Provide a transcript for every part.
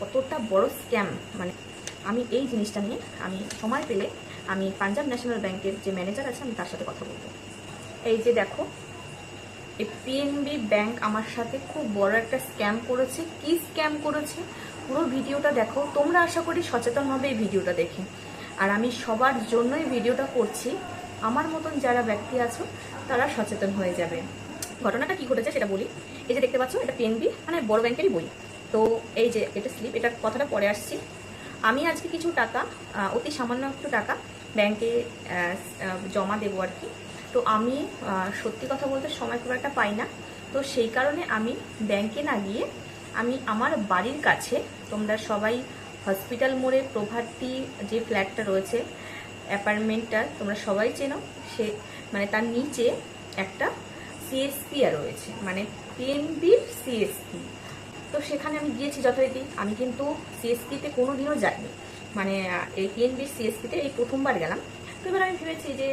কতটা বড় স্ক্যাম। মানে আমি এই জিনিসটা নিয়ে আমি সময় পেলে আমি পাঞ্জাব ন্যাশনাল ব্যাংকের যে ম্যানেজার আছে আমি তার সাথে কথা বলবো। এই যে দেখো, এই পিএনবি ব্যাংক আমার সাথে খুব বড় একটা স্ক্যাম করেছে। কি স্ক্যাম করেছে পুরো ভিডিওটা দেখো। তোমরা আশা করি সচেতন হবে এই ভিডিওটা দেখে। আর আমি সবার জন্যই ভিডিওটা করছি, আমার মতন যারা ব্যক্তি আছো তারা সচেতন হয়ে যাবে। ঘটনাটা কি ঘটেছে সেটা বলি। এই যে দেখতে পাচ্ছ, এটা পিএনবি মানে বড় ব্যাংকেরই বই। তো এই যে এটা স্লিপ, এটার কথাটা পরে আসছি। আমি আজকে কিছু টাকা, অতি সামান্য একটু টাকা ব্যাংকে জমা দেবো আর কি। তো আমি সত্যি কথা বলতে সময় খুব একটা পাই না। তো সেই কারণে আমি ব্যাংকে না গিয়ে আমি আমার বাড়ির কাছে, তোমরা সবাই হসপিটাল মোড়ে প্রভাতী যে ফ্ল্যাটটা রয়েছে, অ্যাপার্টমেন্টটা তোমরা সবাই চেনো, সে মানে তার নিচে একটা সিএসপি রয়েছে, মানে পিএনবির সিএসপি। তো সেখানে আমি গিয়েছি যথারীতি। আমি কিন্তু সিএসপিতে কোনোদিনও যাইনি, মানে এই পিএনবির সিএসপিতে এই প্রথমবার গেলাম। তো এবার আমি ভেবেছি যে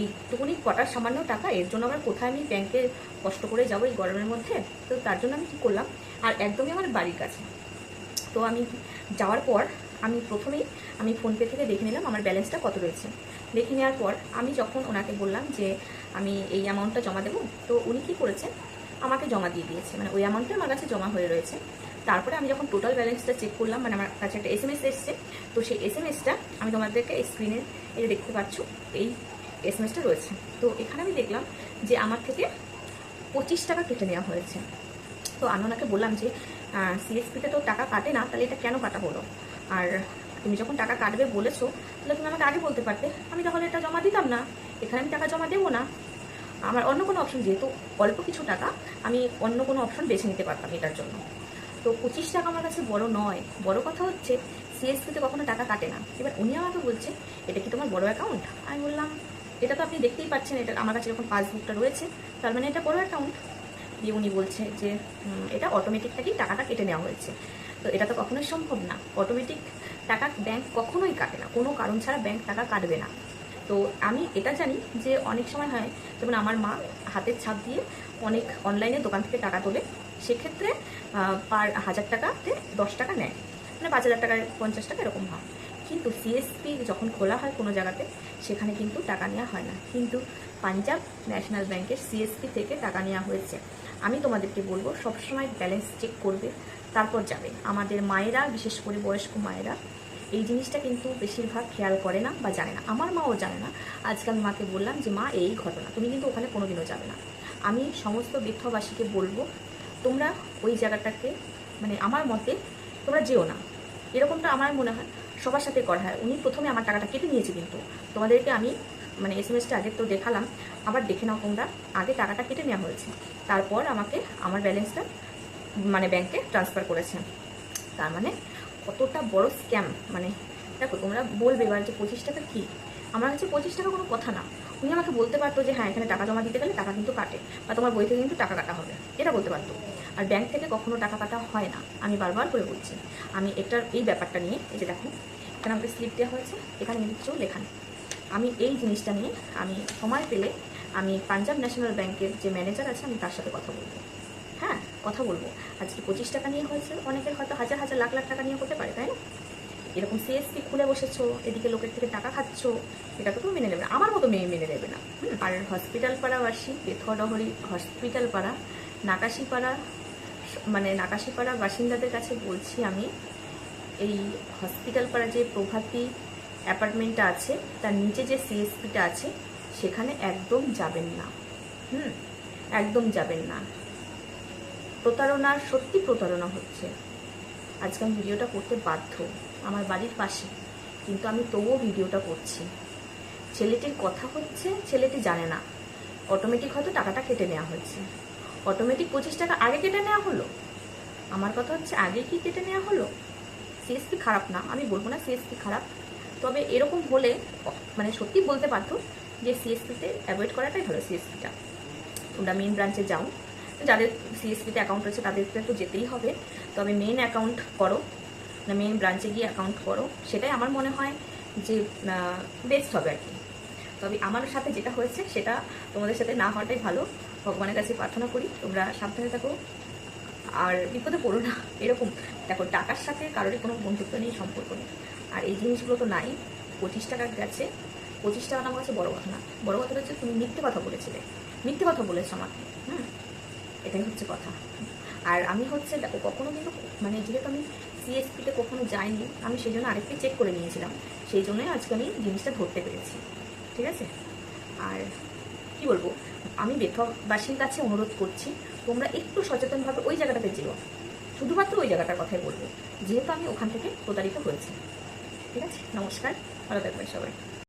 এইটুকুনি কটার সামান্য টাকা, এর জন্য আবার কোথায় আমি ব্যাংকে কষ্ট করে যাবো এই গরমের মধ্যে। তো তার জন্য আমি কী করলাম, আর একদমই আমার বাড়ির কাছে। তো আমি যাওয়ার পর আমি প্রথমেই আমি ফোনপে থেকে দেখে নিলাম আমার ব্যালেন্সটা কত রয়েছে। দেখে নেওয়ার পর আমি যখন ওনাকে বললাম যে আমি এই অ্যামাউন্টটা জমা দেবো, তো উনি কী করেছেন, আমাকে জমা দিয়ে দিয়েছে, মানে ওই অ্যামাউন্টটা আমার কাছে জমা হয়ে রয়েছে। তারপরে আমি যখন টোটাল ব্যালেন্সটা চেক করলাম, মানে আমার কাছে একটা এসএমএস এসছে। তো সেই এসএমএসটা আমি তোমাদেরকে এই স্ক্রিনে এই যে দেখতে পাচ্ছ, এই এসএমএসটা রয়েছে। তো এখানে আমি দেখলাম যে আমার থেকে 25 টাকা কেটে নেওয়া হয়েছে। তো আমি ওনাকে বললাম যে সিএসপিতে তো টাকা কাটে না, তাহলে এটা কেন কাটা হলো? আর তুমি যখন টাকা কাটবে বলেছো, তাহলে তুমি আমাকে আগে বলতে পারতে, আমি তাহলে এটা জমা দিতাম না, এখানে আমি টাকা জমা দেবো না। আমার অন্য কোনো অপশন, যেহেতু অল্প কিছু টাকা, আমি অন্য কোনো অপশন বেছে নিতে পারতাম এটার জন্য। তো 25 টাকা আমার কাছে বড় নয়, বড় কথা হচ্ছে সিএসপিতে কখনো টাকা কাটে না। এবার উনি আমাকে বলছে, এটা কি তোমার বড় অ্যাকাউন্ট? আমি বললাম, এটা তো আপনি দেখতেই পাচ্ছেন, এটা আমার কাছে যখন পাসবুকটা রয়েছে, তার মানে এটা বড় অ্যাকাউন্ট। দিয়ে উনি বলছে যে এটা অটোমেটিক থেকেই টাকাটা কেটে নেওয়া হয়েছে। তো এটা তো কখনোই সম্ভব না, অটোমেটিক টাকা ব্যাংক কখনোই কাটে না, কোনো কারণ ছাড়া ব্যাংক টাকা কাটবে না। তো আমি এটা জানি যে অনেক সময় হয়, যেমন আমার মা হাতের ছাপ দিয়ে অনেক অনলাইনে দোকান থেকে টাকা তোলে, সেক্ষেত্রে পার 1000 টাকাতে 10 টাকা নেয়, মানে 5000 টাকায় 50 টাকা এরকম হয়। কিন্তু সিএসপি যখন খোলা হয় কোনো জায়গাতে, সেখানে কিন্তু টাকা নেওয়া হয় না। কিন্তু পাঞ্জাব ন্যাশনাল ব্যাংকের সিএসপি থেকে টাকা নেওয়া হয়েছে। আমি তোমাদেরকে বলবো সবসময় ব্যালেন্স চেক করবে, তারপর যাবে। আমাদের মায়েরা, বিশেষ করে বয়স্ক মায়েরা, এই জিনিসটা কিন্তু বেশিরভাগ খেয়াল করে না বা জানে না। আমার মাও জানে না। আজকে আমি মাকে বললাম যে মা, এই ঘটনা, তুমি কিন্তু ওখানে কোনোদিনও যাবে না। আমি সমস্ত বৃদ্ধবাসীকে বলবো, তোমরা ওই জায়গাটাকে, মানে আমার মতে তোমরা যেও না। এরকমটা আমার মনে হয় সবার সাথে করা হয়। উনি প্রথমে আমার টাকাটা কেটে নিয়েছে, কিন্তু তোমাদেরকে আমি মানে এসএমএসটা আগে তো দেখালাম, আবার দেখে নাও তোমরা। আগে টাকাটা কেটে নেওয়া হয়েছে, তারপর আমাকে আমার ব্যালেন্সটা মানে ব্যাংকে ট্রান্সফার করেছে। তার মানে কতটা বড় স্ক্যাম। মানে দেখো, তোমরা বলবে এবার যে 25 টাকা কি, আমার কাছে 25 টাকা কোনো কথা না। উনি আমাকে বলতে পারতো যে হ্যাঁ, এখানে টাকা জমা দিতে গেলে টাকা কিন্তু কাটে, বা তোমার বই থেকে কিন্তু টাকা কাটা হবে, এটা বলতে পারতো। আর ব্যাংক থেকে কখনো টাকা কাটা হয় না, আমি বারবার করে বলছি। আমি এটার এই ব্যাপারটা নিয়ে, এই যে দেখো এখানে আমাকে স্লিপ দেওয়া হয়েছে, এখানে কিন্তু কিছু লেখা নেই। আমি এই জিনিসটা নিয়ে আমি সময় পেলে আমি পাঞ্জাব ন্যাশনাল ব্যাংকের যে ম্যানেজার আছে আমি তার সাথে কথা বলবো। হ্যাঁ, কথা বলবো। আজকে 25 টাকা নিয়ে হয়েছে, অনেকের হয়তো হাজার হাজার লাখ লাখ টাকা নিয়ে হতে পারে, তাই না? এরকম সিএসপি খুলে বসেছো, এদিকে লোকের থেকে টাকা খাচ্ছ, এটা তো তুমি মেনে নেবে না, আমার মতো মেয়ে মেনে নেবে না। আর হসপিটাল পাড়াবাসী, বেথুয়াডহরি হসপিটাল পাড়া, নাকাশিপাড়া, মানে নাকাশিপাড়া বাসিন্দাদের কাছে বলছি আমি, এই হসপিটাল পাড়া যে প্রভাতী অ্যাপার্টমেন্টটা আছে, তার নিচে যে সিএসপিটা আছে, সেখানে একদম যাবেন না। একদম যাবেন না। প্রতারণা, সত্যি প্রতারণা হচ্ছে। আজকে আমি ভিডিওটা করতে বাধ্য, আমার বাড়ির পাশে, কিন্তু আমি তবুও ভিডিওটা করছি। ছেলেটির কথা হচ্ছে, ছেলেটি জানে না, অটোমেটিক হয়তো টাকাটা কেটে নেওয়া হয়েছে। অটোমেটিক 25 টাকা আগে কেটে নেওয়া হলো। আমার কথা হচ্ছে, আগে কি কেটে নেওয়া হলো? সিএসপি খারাপ না, আমি বলবো না সিএসপি খারাপ, তবে এরকম হলে মানে সত্যি বলতে পারতো যে সিএসপিতে অ্যাভয়েড করাটাই ভালো। সিএসপিটা তোমরা মেন ব্রাঞ্চে যাও, যাদের সিএসপিতে অ্যাকাউন্ট রয়েছে তাদেরকে তো যেতেই হবে, তবে মেন অ্যাকাউন্ট করো, না মেন ব্রাঞ্চে গিয়ে অ্যাকাউন্ট করো, সেটাই আমার মনে হয় যে বেস্ট হবে আর কি। তবে আমার সাথে যেটা হয়েছে সেটা তোমাদের সাথে না হওয়াটাই ভালো। ভগবানের কাছে প্রার্থনা করি তোমরা সাবধানে থাকো, আর বিপদে পড়ো না এরকম। দেখো, টাকার সাথে কারোর কোনো বন্ধুত্ব নেই, সম্পর্ক নেই। আর এই জিনিসগুলো তো নাই। 25 টাকা গেছে, 25 টাকা আমার কাছে বড় কথা না। বড় কথা হচ্ছে তুমি মিথ্যে কথা বলেছিলে, মিথ্যে কথা বলেছো আমাকে। এটাই হচ্ছে কথা। আর আমি হচ্ছে দেখো, কখনো কিন্তু মানে যেহেতু আমি সিএসপিতে কখনো যাইনি, আমি সেই জন্য আরেকটি চেক করে নিয়েছিলাম, সেই জন্যই আজকে আমি জিনিসটা ধরতে পেরেছি। ঠিক আছে? আর কি বলবো, আমি বেথবাসীর কাছে অনুরোধ করছি, তোমরা একটু সচেতনভাবে ওই জায়গাটাতে যেও। শুধুমাত্র ওই জায়গাটার কথাই বলবো, যেহেতু আমি ওখান থেকে প্রতারিত হয়েছি। ঠিক আছে? নমস্কার, ভালো থাকবেন সবাই।